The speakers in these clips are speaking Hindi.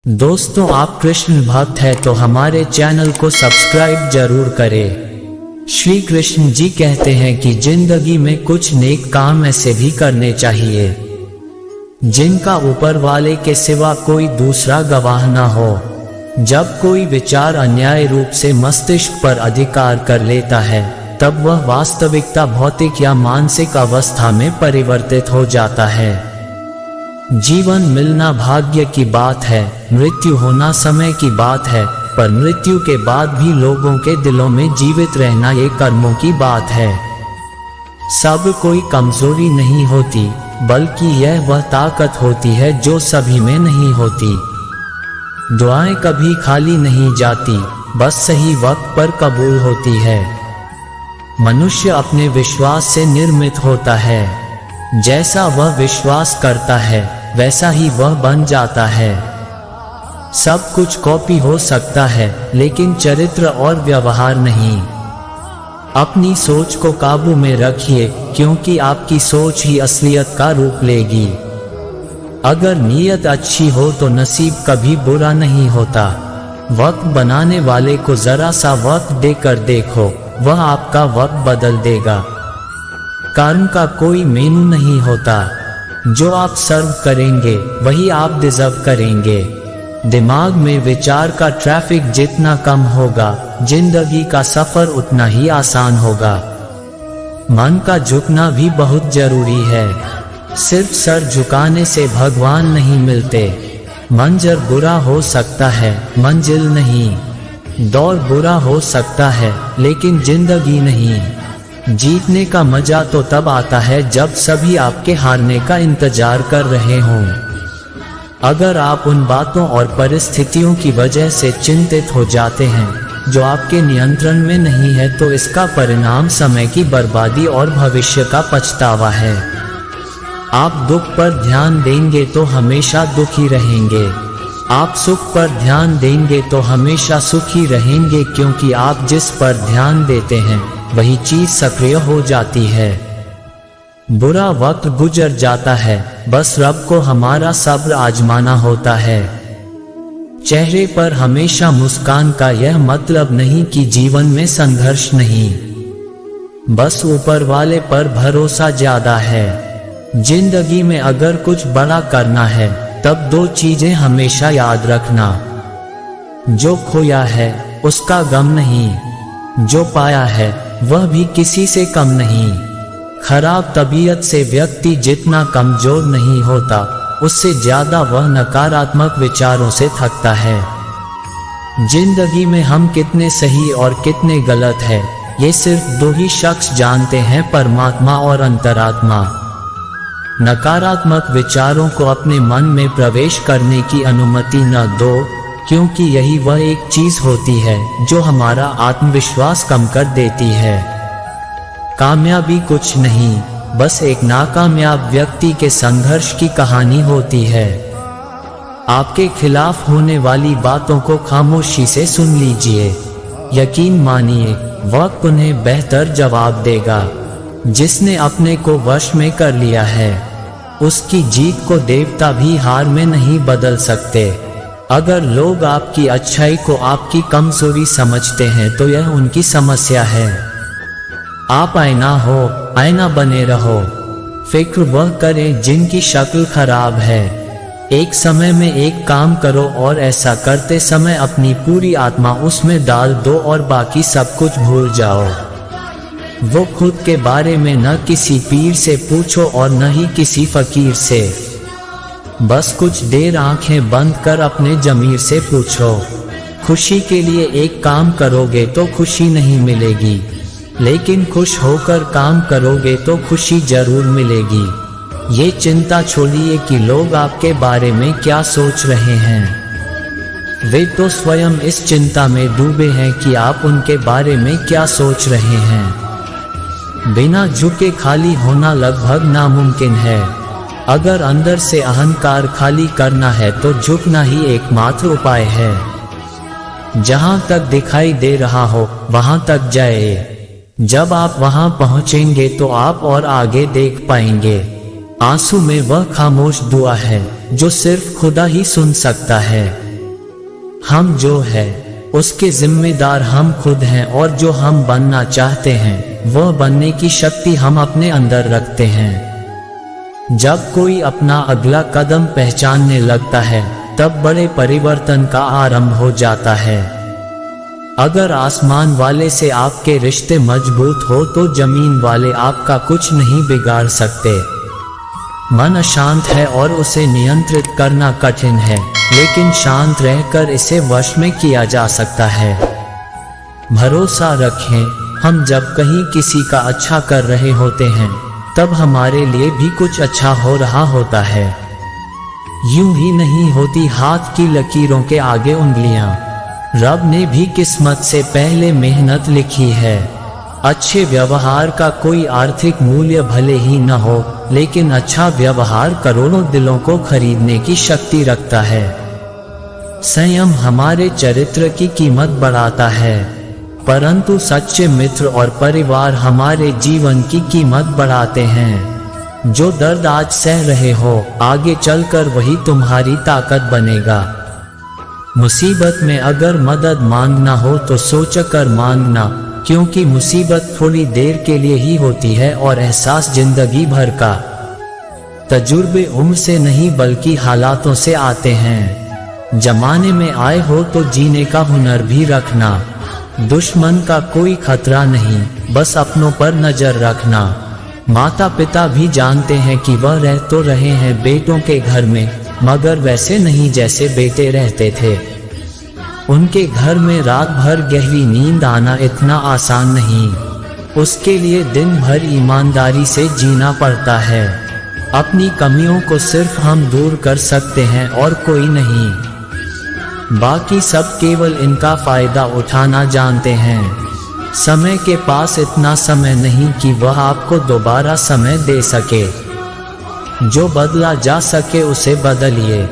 दोस्तों, आप कृष्ण भक्त हैं तो हमारे चैनल को सब्सक्राइब जरूर करें। श्री कृष्ण जी कहते हैं कि जिंदगी में कुछ नेक काम ऐसे भी करने चाहिए जिनका ऊपर वाले के सिवा कोई दूसरा गवाह न हो। जब कोई विचार अन्याय रूप से मस्तिष्क पर अधिकार कर लेता है, तब वह वास्तविकता भौतिक या मानसिक अवस्था में परिवर्तित हो जाता है। जीवन मिलना भाग्य की बात है, मृत्यु होना समय की बात है, पर मृत्यु के बाद भी लोगों के दिलों में जीवित रहना ये कर्मों की बात है। सब कोई कमजोरी नहीं होती, बल्कि यह वह ताकत होती है जो सभी में नहीं होती। दुआएं कभी खाली नहीं जाती, बस सही वक्त पर कबूल होती है। मनुष्य अपने विश्वास से निर्मित होता है। जैसा वह विश्वास करता है वैसा ही वह बन जाता है। सब कुछ कॉपी हो सकता है, लेकिन चरित्र और व्यवहार नहीं। अपनी सोच को काबू में रखिए, क्योंकि आपकी सोच ही असलियत का रूप लेगी। अगर नीयत अच्छी हो तो नसीब कभी बुरा नहीं होता। वक्त बनाने वाले को जरा सा वक्त देकर देखो, वह आपका वक्त बदल देगा। कर्म का कोई मेनू नहीं होता। जो आप सर्व करेंगे वही आप डिजर्व करेंगे। दिमाग में विचार का ट्रैफिक जितना कम होगा, जिंदगी का सफर उतना ही आसान होगा। मन का झुकना भी बहुत जरूरी है। सिर्फ सर झुकाने से भगवान नहीं मिलते। मंजर बुरा हो सकता है, मंजिल नहीं। दौर बुरा हो सकता है, लेकिन जिंदगी नहीं। जीतने का मजा तो तब आता है जब सभी आपके हारने का इंतजार कर रहे हों। अगर आप उन बातों और परिस्थितियों की वजह से चिंतित हो जाते हैं जो आपके नियंत्रण में नहीं है, तो इसका परिणाम समय की बर्बादी और भविष्य का पछतावा है। आप दुख पर ध्यान देंगे तो हमेशा दुखी रहेंगे। आप सुख पर ध्यान देंगे तो हमेशा सुखी रहेंगे, क्योंकि आप जिस पर ध्यान देते हैं वही चीज सक्रिय हो जाती है। बुरा वक्त गुजर जाता है, बस रब को हमारा सब्र आजमाना होता है। चेहरे पर हमेशा मुस्कान का यह मतलब नहीं कि जीवन में संघर्ष नहीं, बस ऊपर वाले पर भरोसा ज्यादा है। जिंदगी में अगर कुछ बड़ा करना है, तब दो चीजें हमेशा याद रखना। जो खोया है उसका गम नहीं, जो पाया है वह भी किसी से कम नहीं। खराब तबीयत से व्यक्ति जितना कमजोर नहीं होता, उससे ज्यादा वह नकारात्मक विचारों से थकता है। जिंदगी में हम कितने सही और कितने गलत है, ये सिर्फ दो ही शख्स जानते हैं, परमात्मा और अंतरात्मा। नकारात्मक विचारों को अपने मन में प्रवेश करने की अनुमति न दो, क्योंकि यही वह एक चीज होती है जो हमारा आत्मविश्वास कम कर देती है। कामयाबी कुछ नहीं, बस एक नाकामयाब व्यक्ति के संघर्ष की कहानी होती है। आपके खिलाफ होने वाली बातों को खामोशी से सुन लीजिए। यकीन मानिए, वक्त उन्हें बेहतर जवाब देगा। जिसने अपने को वश में कर लिया है, उसकी जीत को देवता भी हार में नहीं बदल सकते। अगर लोग आपकी अच्छाई को आपकी कमजोरी समझते हैं, तो यह उनकी समस्या है। आप आईना हो, आईना बने रहो। फिक्र वह करें जिनकी शक्ल खराब है। एक समय में एक काम करो और ऐसा करते समय अपनी पूरी आत्मा उसमें डाल दो और बाकी सब कुछ भूल जाओ। वो खुद के बारे में न किसी पीर से पूछो और न ही किसी फकीर से। बस कुछ देर आंखें बंद कर अपने जमीर से पूछो। खुशी के लिए एक काम करोगे तो खुशी नहीं मिलेगी, लेकिन खुश होकर काम करोगे तो खुशी जरूर मिलेगी। ये चिंता छोड़िए कि लोग आपके बारे में क्या सोच रहे हैं। वे तो स्वयं इस चिंता में डूबे हैं कि आप उनके बारे में क्या सोच रहे हैं। बिना झुके खाली होना लगभग नामुमकिन है। अगर अंदर से अहंकार खाली करना है तो झुकना ही एकमात्र उपाय है। जहां तक दिखाई दे रहा हो वहां तक जाए। जब आप वहां पहुंचेंगे तो आप और आगे देख पाएंगे। आंसू में वह खामोश दुआ है जो सिर्फ खुदा ही सुन सकता है। हम जो है उसके जिम्मेदार हम खुद हैं, और जो हम बनना चाहते हैं वह बनने की शक्ति हम अपने अंदर रखते हैं। जब कोई अपना अगला कदम पहचानने लगता है तब बड़े परिवर्तन का आरंभ हो जाता है। अगर आसमान वाले से आपके रिश्ते मजबूत हो तो जमीन वाले आपका कुछ नहीं बिगाड़ सकते। मन अशांत है और उसे नियंत्रित करना कठिन है, लेकिन शांत रहकर इसे वश में किया जा सकता है। भरोसा रखें, हम जब कहीं किसी का अच्छा कर रहे होते हैं तब हमारे लिए भी कुछ अच्छा हो रहा होता है। यूं ही नहीं होती हाथ की लकीरों के आगे उंगलियां। रब ने भी किस्मत से पहले मेहनत लिखी है। अच्छे व्यवहार का कोई आर्थिक मूल्य भले ही न हो, लेकिन अच्छा व्यवहार करोड़ों दिलों को खरीदने की शक्ति रखता है। संयम हमारे चरित्र की कीमत बढ़ाता है, परंतु सच्चे मित्र और परिवार हमारे जीवन की कीमत बढ़ाते हैं। जो दर्द आज सह रहे हो, आगे चलकर वही तुम्हारी ताकत बनेगा। मुसीबत में अगर मदद मांगना हो तो सोचकर मांगना, क्योंकि मुसीबत थोड़ी देर के लिए ही होती है और एहसास जिंदगी भर का। तजुर्बे उम्र से नहीं बल्कि हालातों से आते हैं। जमाने में आए हो तो जीने का हुनर भी रखना। दुश्मन का कोई खतरा नहीं, बस अपनों पर नजर रखना। माता पिता भी जानते हैं कि वह रह तो रहे हैं बेटों के घर में, मगर वैसे नहीं जैसे बेटे रहते थे। उनके घर में रात भर गहरी नींद आना इतना आसान नहीं, उसके लिए दिन भर ईमानदारी से जीना पड़ता है। अपनी कमियों को सिर्फ हम दूर कर सकते हैं और कोई नहीं। बाकी सब केवल इनका फायदा उठाना जानते हैं। समय के पास इतना समय नहीं कि वह आपको दोबारा समय दे सके। जो बदला जा सके उसे बदलिए,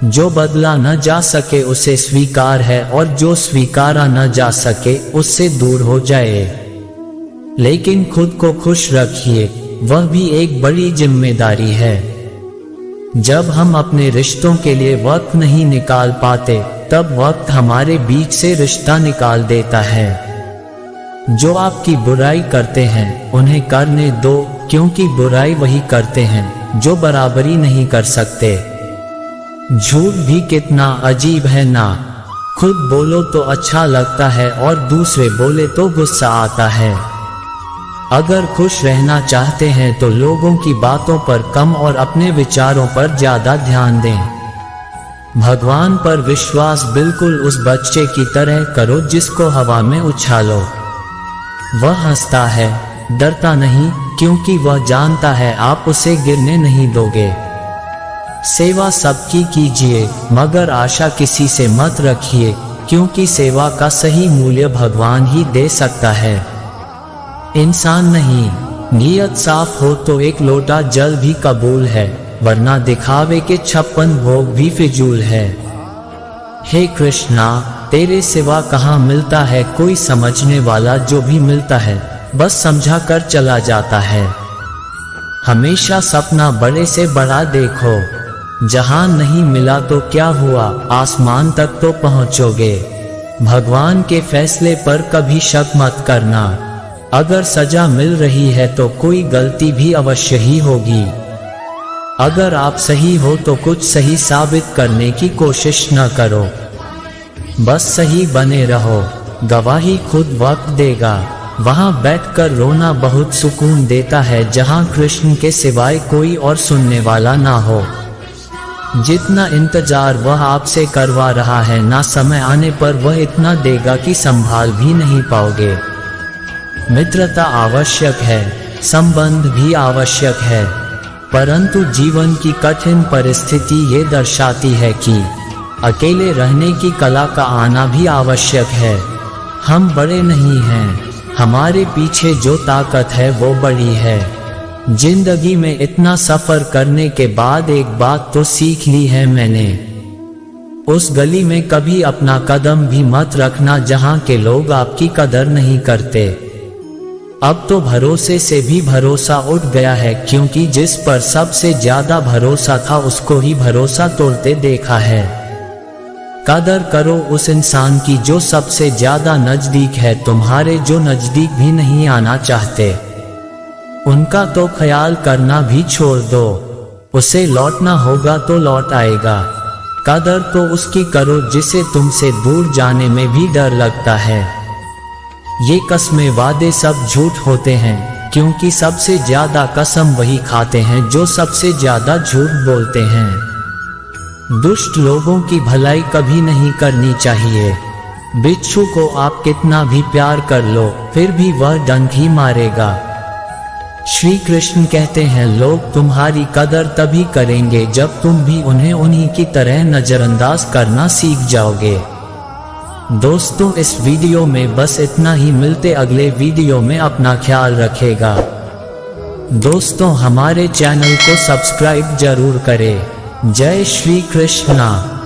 जो बदला न जा सके उसे स्वीकार है, और जो स्वीकारा न जा सके उससे दूर हो जाए। लेकिन खुद को खुश रखिए, वह भी एक बड़ी जिम्मेदारी है। जब हम अपने रिश्तों के लिए वक्त नहीं निकाल पाते तब वक्त हमारे बीच से रिश्ता निकाल देता है। जो आपकी बुराई करते हैं उन्हें करने दो, क्योंकि बुराई वही करते हैं जो बराबरी नहीं कर सकते। झूठ भी कितना अजीब है ना, खुद बोलो तो अच्छा लगता है और दूसरे बोले तो गुस्सा आता है। अगर खुश रहना चाहते हैं तो लोगों की बातों पर कम और अपने विचारों पर ज्यादा ध्यान दें। भगवान पर विश्वास बिल्कुल उस बच्चे की तरह करो जिसको हवा में उछालो। वह हंसता है, डरता नहीं, क्योंकि वह जानता है आप उसे गिरने नहीं दोगे। सेवा सबकी कीजिए, मगर आशा किसी से मत रखिए, क्योंकि सेवा का सही मूल्य भगवान ही दे सकता है, इंसान नहीं। नियत साफ हो तो एक लोटा जल भी कबूल है, वरना दिखावे के 56 भोग भी फिजूल है। हे कृष्णा, तेरे सिवा कहाँ मिलता है कोई समझने वाला, जो भी मिलता है बस समझा कर चला जाता है। हमेशा सपना बड़े से बड़ा देखो, जहां नहीं मिला तो क्या हुआ, आसमान तक तो पहुंचोगे। भगवान के फैसले पर कभी शक मत करना। अगर सजा मिल रही है तो कोई गलती भी अवश्य ही होगी। अगर आप सही हो तो कुछ सही साबित करने की कोशिश न करो, बस सही बने रहो। गवाही खुद वक्त देगा। वहां बैठकर रोना बहुत सुकून देता है जहां कृष्ण के सिवाय कोई और सुनने वाला ना हो। जितना इंतजार वह आपसे करवा रहा है ना, समय आने पर वह इतना देगा कि संभाल भी नहीं पाओगे। मित्रता आवश्यक है, संबंध भी आवश्यक है, परंतु जीवन की कठिन परिस्थिति ये दर्शाती है कि अकेले रहने की कला का आना भी आवश्यक है। हम बड़े नहीं हैं, हमारे पीछे जो ताकत है वो बड़ी है। जिंदगी में इतना सफर करने के बाद एक बात तो सीख ली है मैंने, उस गली में कभी अपना कदम भी मत रखना जहां के लोग आपकी कदर नहीं करते। अब तो भरोसे से भी भरोसा उठ गया है, क्योंकि जिस पर सबसे ज्यादा भरोसा था उसको ही भरोसा तोड़ते देखा है। कदर करो उस इंसान की जो सबसे ज्यादा नजदीक है तुम्हारे, जो नजदीक भी नहीं आना चाहते। उनका तो ख्याल करना भी छोड़ दो, उसे लौटना होगा तो लौट आएगा। कदर तो उसकी करो जिसे तुमसे दूर जाने में भी डर लगता है। ये कस्में वादे सब झूठ होते हैं, क्योंकि सबसे ज्यादा कसम वही खाते हैं जो सबसे ज्यादा झूठ बोलते हैं। दुष्ट लोगों की भलाई कभी नहीं करनी चाहिए। बिच्छू को आप कितना भी प्यार कर लो फिर भी वह डंक ही मारेगा। श्री कृष्ण कहते हैं लोग तुम्हारी कदर तभी करेंगे जब तुम भी उन्हें उन्हीं की तरह नजरअंदाज करना सीख जाओगे। दोस्तों इस वीडियो में बस इतना ही, मिलते अगले वीडियो में, अपना ख्याल रखेगा। दोस्तों हमारे चैनल को सब्सक्राइब जरूर करें। जय श्री कृष्णा।